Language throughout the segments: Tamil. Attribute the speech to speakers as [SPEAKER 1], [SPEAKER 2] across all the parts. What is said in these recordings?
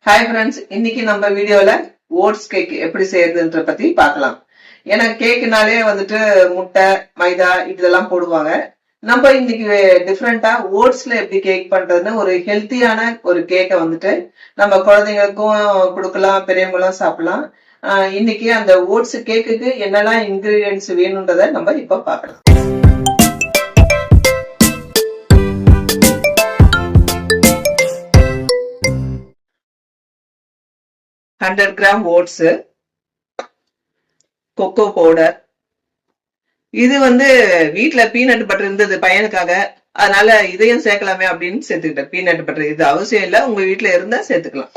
[SPEAKER 1] ஹாய் ஃப்ரெண்ட்ஸ், இன்னைக்கு நம்ம வீடியோல ஓட்ஸ் கேக் எப்படி செய்யறதுன்ற பத்தி பார்க்கலாம். ஏன்னா கேக்குனாலே வந்துட்டு முட்டை, மைதா இதெல்லாம் போடுவாங்க. நம்ம இன்னைக்கு டிஃப்ரெண்டா ஓட்ஸ்ல எப்படி கேக் பண்றதுன்னு ஒரு ஹெல்த்தியான ஒரு கேக்கை வந்துட்டு நம்ம குழந்தைங்களுக்கும் கொடுக்கலாம், பெரியவங்களும் சாப்பிடலாம். இன்னைக்கு அந்த ஓட்ஸ் கேக்குக்கு என்னெல்லாம் இன்கிரீடியன்ஸ் வேணும்ன்றத நம்ம இப்ப பார்க்கலாம். 100 கிராம் ஓட்ஸ், கொக்கோ பவுடர். இது வீட்டுல பீனட் பட்டர் இருந்தது பையனுக்காக, அதனால இதையும் சேர்க்கலாமே அப்படின்னு சேர்த்துக்கிட்டேன். பீனட் பட்டர் இது அவசியம் இல்லை, உங்க வீட்டுல இருந்தா சேர்த்துக்கலாம்.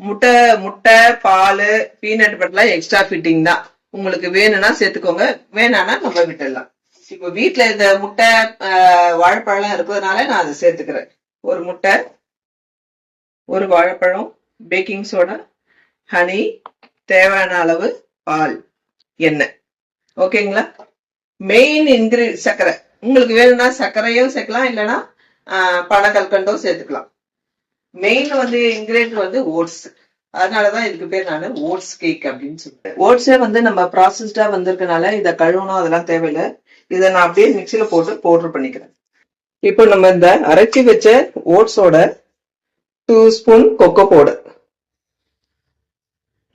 [SPEAKER 1] முட்டை முட்டை பால், பீனட் பட்டர்லாம் எக்ஸ்ட்ரா ஃபிட்டிங் தான். உங்களுக்கு வேணும்னா சேர்த்துக்கோங்க, வேணான்னா நம்ம விட்டுடலாம். இப்போ வீட்டுல இந்த முட்டை வாழைப்பழம் இருக்கிறதுனால நான் அதை சேர்த்துக்கிறேன். ஒரு முட்டை, ஒரு வாழைப்பழம், பேக்கிங் சோடா, ஹனி, தேவையான அளவு பால், எண்ணெய். ஓகேங்களா? மெயின் இன்கிரீடியன்ட் சர்க்கரை. உங்களுக்கு வேணும்னா சர்க்கரையும் சேர்க்கலாம், இல்லைன்னா பனக்கல்கண்டும் சேர்த்துக்கலாம். Main ingredient oats. அதனாலதான் இதுக்கு பேர் நான் ஓட்ஸ் கேக் அப்படின்னு சொல்றேன். ஓட்ஸே நம்ம ப்ராசஸ்டா வந்திருக்கனால இதை கழுவணும் அதெல்லாம் தேவையில்லை. இதை நான் அப்படியே மிக்சியில போட்டு பவுடர் பண்ணிக்கிறேன். இப்போ நம்ம இந்த அரைச்சி வச்ச ஓட்ஸோட 2 ஸ்பூன் கொக்கோ பவுடர்,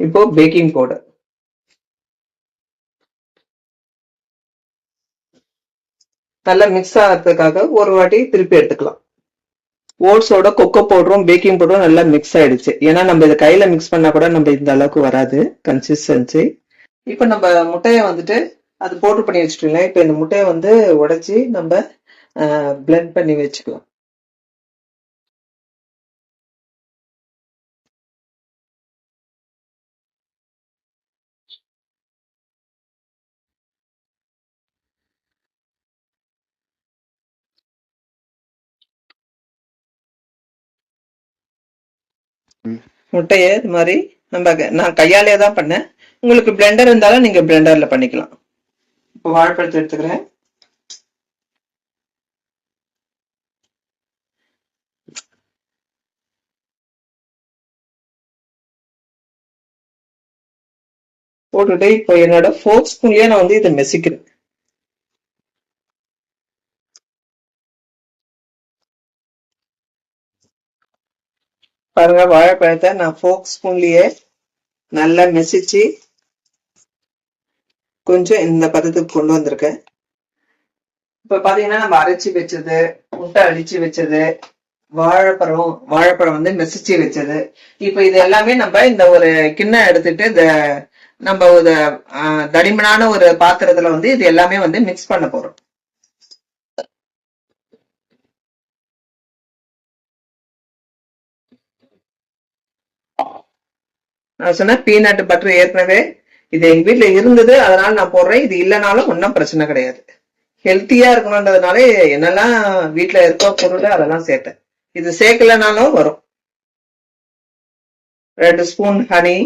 [SPEAKER 1] இப்போ பேக்கிங் பவுடர், நல்லா மிக்ஸ் ஆகிறதுக்காக ஒரு வாட்டி திருப்பி எடுத்துக்கலாம். ஓட்ஸோட கொக்கோ பவுடரும் பேக்கிங் பவுடரும் நல்லா மிக்ஸ் ஆயிடுச்சு. ஏன்னா நம்ம இதை கையில மிக்ஸ் பண்ணா கூட நம்ம இந்த அளவுக்கு வராது கன்சிஸ்டன்சி. இப்ப நம்ம முட்டையை அது பவுடர் பண்ணி வச்சுட்டோம்ல, இப்ப இந்த முட்டையை உடைச்சி நம்ம பிளெண்ட் பண்ணி வச்சுக்கலாம். முட்டையை இது மாதிரி நான் கையாலே தான் பண்ணேன். உங்களுக்கு பிளெண்டர் இருந்தாலும் நீங்க பிளெண்டர்ல பண்ணிக்கலாம். இப்போ வாழைப்பழத்தை எடுத்துக்கிறேன். போட்டுட்டு இப்போ என்னோட ஃபோர்க் ஸ்பூன்லயே நான் இதை மெசிக்கிறேன். பாருங்க, வாழைப்பழத்தை நான் ஃபோர்க் ஸ்பூன்லயே நல்லா மெசிச்சு கொஞ்சம் இந்த பதத்துக்கு கொண்டு வந்திருக்கேன். இப்ப பாத்தீங்கன்னா நம்ம அரைச்சி வச்சது, முட்டை அடிச்சு வச்சது, வாழைப்பழம் மெசிச்சு வச்சது, இப்ப இது எல்லாமே நம்ம இந்த ஒரு கிண்ணம் எடுத்துட்டு இந்த நம்ம ஒரு தடிமனான ஒரு பாத்திரத்துல இது எல்லாமே மிக்ஸ் பண்ண போறோம். நான் சொன்னேன் பீனட் பட்டர் ஏற்கனவே இது எங்க வீட்டுல இருந்தது, அதனால நான் போடுறேன். இது இல்லைனாலும் ஒன்றும் பிரச்சனை கிடையாது. ஹெல்த்தியா இருக்கணும்ன்றதுனால என்னெல்லாம் வீட்டுல இருக்கோ பொருள் அதெல்லாம் சேர்த்தேன். இது சேர்க்கலனாலும் வரும். 2 ஸ்பூன் ஹனி,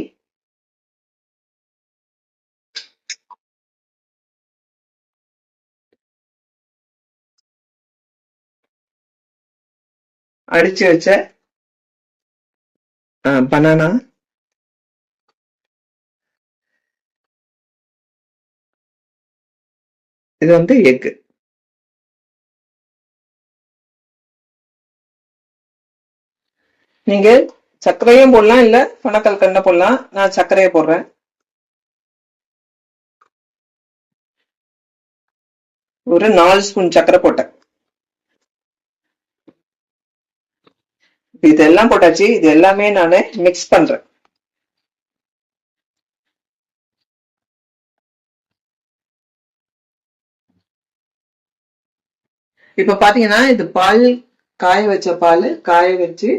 [SPEAKER 1] அடிச்சு வச்ச பனானா, இது எக். நீங்க சர்க்கரையும் போடலாம், இல்ல பனக்கல்கண்ட போடலாம். நான் சர்க்கரையை போடுறேன். ஒரு 4 ஸ்பூன் சர்க்கரை போட்டேன். இதெல்லாம் போட்டாச்சு. இது எல்லாமே நான் மிக்ஸ் பண்றேன். இப்ப பாத்தீங்கன்னா இது பால், காய வச்ச பால் காய வச்சு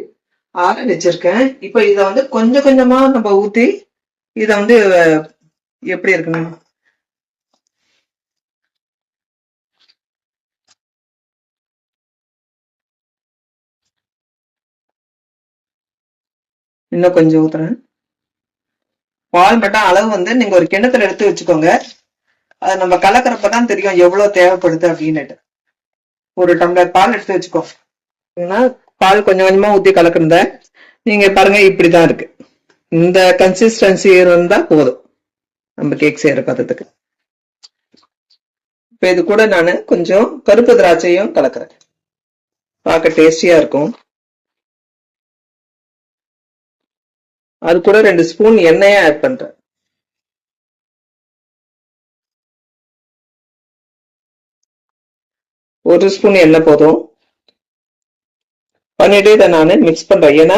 [SPEAKER 1] ஆற வச்சிருக்கேன். இப்ப இத கொஞ்சம் கொஞ்சமா நம்ம ஊத்தி இத எப்படி இருக்குன்னு இன்னும் கொஞ்சம் ஊத்துறேன். பால் மட்டும் அளவு நீங்க ஒரு கிண்ணத்துல எடுத்து வச்சுக்கோங்க. அதை நம்ம கலக்கிறப்பதான் தெரியும் எவ்வளவு தேவைப்படுது அப்படின்னுட்டு. ஒரு டம்ளர் பால் எடுத்து வச்சுக்கோ. பால் கொஞ்சம் கொஞ்சமா ஊத்தி கலக்குறத நீங்க பாருங்க இப்படிதான் இருக்கு. இந்த கன்சிஸ்டன்சி இருந்தா போதும் நம்ம கேக் செய்யற பதத்துக்கு. இப்ப இது கூட நான் கொஞ்சம் கருப்பு திராட்சையும் கலக்குறேன். பார்க்க டேஸ்டியா இருக்கும். அது கூட 2 ஸ்பூன் எண்ணெயை ஆட் பண்றேன். ஒரு ஸ்பூன் எண்ணெய் போதும். பண்ணிட்டு இதை நான் மிக்ஸ் பண்றேன். ஏன்னா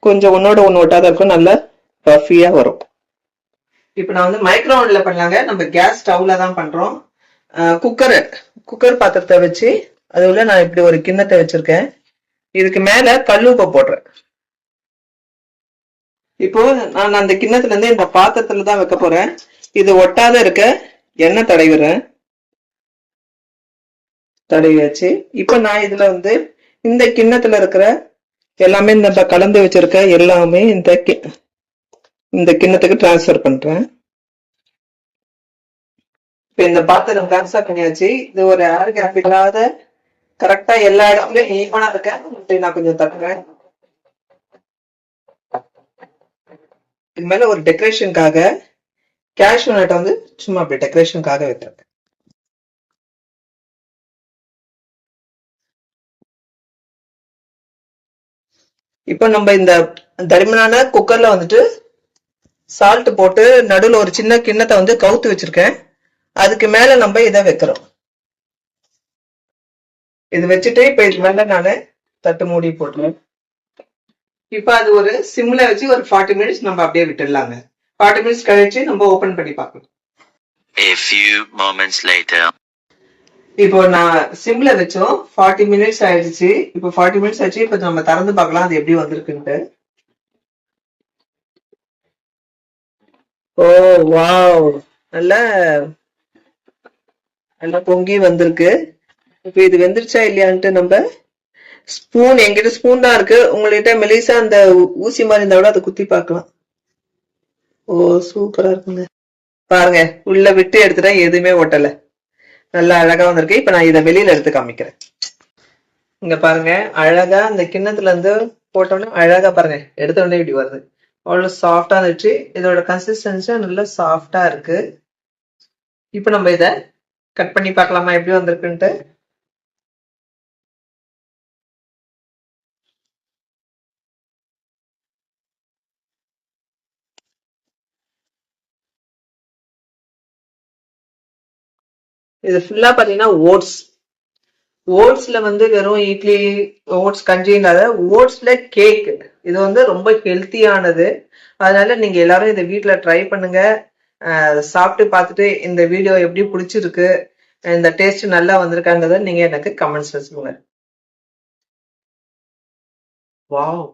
[SPEAKER 1] கொஞ்சம் ஒன்னோட ஒன்று ஒட்டாத இருக்கும், நல்லா பஃபியா வரும். இப்ப நான் வந்து மைக்ரோவன்ல பண்ணலாங்க. நம்ம கேஸ் ஸ்டவ்ல தான் பண்றோம். குக்கர் பாத்திரத்தை வச்சு அது உள்ள நான் இப்படி ஒரு கிண்ணத்தை வச்சிருக்கேன். இதுக்கு மேல கல்லுப்பை போடுறேன். இப்போ நான் அந்த கிண்ணத்துல இருந்து இந்த பாத்திரத்துல தான் வைக்க போறேன். இது ஒட்டாத இருக்க எண்ணெய் தடவிடுறேன். தடவி வச்சு இப்ப நான் இதுல வந்து இந்த கிண்ணத்துல இருக்கிற எல்லாமே நம்ம கலந்து வச்சிருக்க எல்லாமே இந்த கிண்ணத்துக்கு டிரான்ஸ்ஃபர் பண்றேன். இப்ப இந்த பாத்திரம் டிரான்ஸ்ஃபர் பண்ணியாச்சு. இது ஒரு ஏர் கேப் இல்லாத கரெக்டா எல்லா இடத்துலயும் ஈவனா இருக்க நான் கொஞ்சம் தட்டுறேன். இது மேல ஒரு டெக்கரேஷனுக்காக கேஷ்யூ நட்டை வந்து சும்மா அப்படி டெக்கரேஷனுக்காக வைக்கிறேன். இப்ப நம்ம இந்த தடிமனான குக்கர்ல வந்துட்டு சால்ட் போட்டு நடுவில் ஒரு சின்ன கிண்ணத்தை வந்து கவுத்து வச்சிருக்கேன். அதுக்கு மேல நம்ம இதை வைக்கிறோம். இது வச்சுட்டு இப்ப இது மேல நானு தட்டு மூடி போட்டுருவேன். இப்ப அது ஒரு சிம்ல வச்சு ஒரு 40 மினிட்ஸ் நம்ம அப்படியே விட்டுடலாங்க. 40 மினிட்ஸ் கழிச்சு நம்ம ஓபன் பண்ணி பார்க்கலாம். A few moments later. இப்போ நான் சிம்ல வச்சோம். 40 மினிட்ஸ் ஆயிடுச்சு. இப்போ 40 மினிட்ஸ் ஆச்சு. இப்ப நம்ம திறந்து பார்க்கலாம் அது எப்படி வந்திருக்குன்ட்டு. ஓ வாவ், நல்லா நல்லா பொங்கி வந்திருக்கு. இப்ப இது வெந்துருச்சா இல்லையான்ட்டு நம்ம ஸ்பூன், என்கிட்ட ஸ்பூன் தான் இருக்கு. உங்கள்கிட்ட மெலிசா அந்த ஊசி மாதிரி இருந்தா கூட அதை குத்தி பார்க்கலாம். ஓ சூப்பரா இருக்குங்க. பாருங்க, உள்ள விட்டு எடுத்துட்டா எதுவுமே ஒட்டல, நல்லா அழகா வந்திருக்கு. இப்ப நான் இதை வெளியில எடுத்து காமிக்கிறேன். இங்க பாருங்க, அழகா அந்த கிண்ணத்துல இருந்து போட்டோம்னா அழகா பாருங்க எடுத்த உடனே இப்படி வருது. அவ்வளவு சாஃப்டா இருந்துச்சு. இதோட கன்சிஸ்டன்சி நல்லா சாஃப்டா இருக்கு. இப்ப நம்ம இத கட் பண்ணி பார்க்கலாமா எப்படி வந்திருக்குன்ட்டு. இது ஃபுல்லா பாத்தீங்கன்னா ஓட்ஸ்ல வந்து வெறும் இட்லி ஓட்ஸ் கஞ்சி இல்லாத ஓட்ஸ்ல கேக். இது வந்து ரொம்ப ஹெல்த்தியானது. அதனால நீங்க எல்லாரும் இதை வீட்டுல ட்ரை பண்ணுங்க. சாப்பிட்டு பார்த்துட்டு இந்த வீடியோ எப்படி பிடிச்சிருக்கு, இந்த டேஸ்ட் நல்லா வந்திருக்காங்கிறத நீங்க எனக்கு கமெண்ட்ஸ்ல சொல்லுங்க. வாவ்.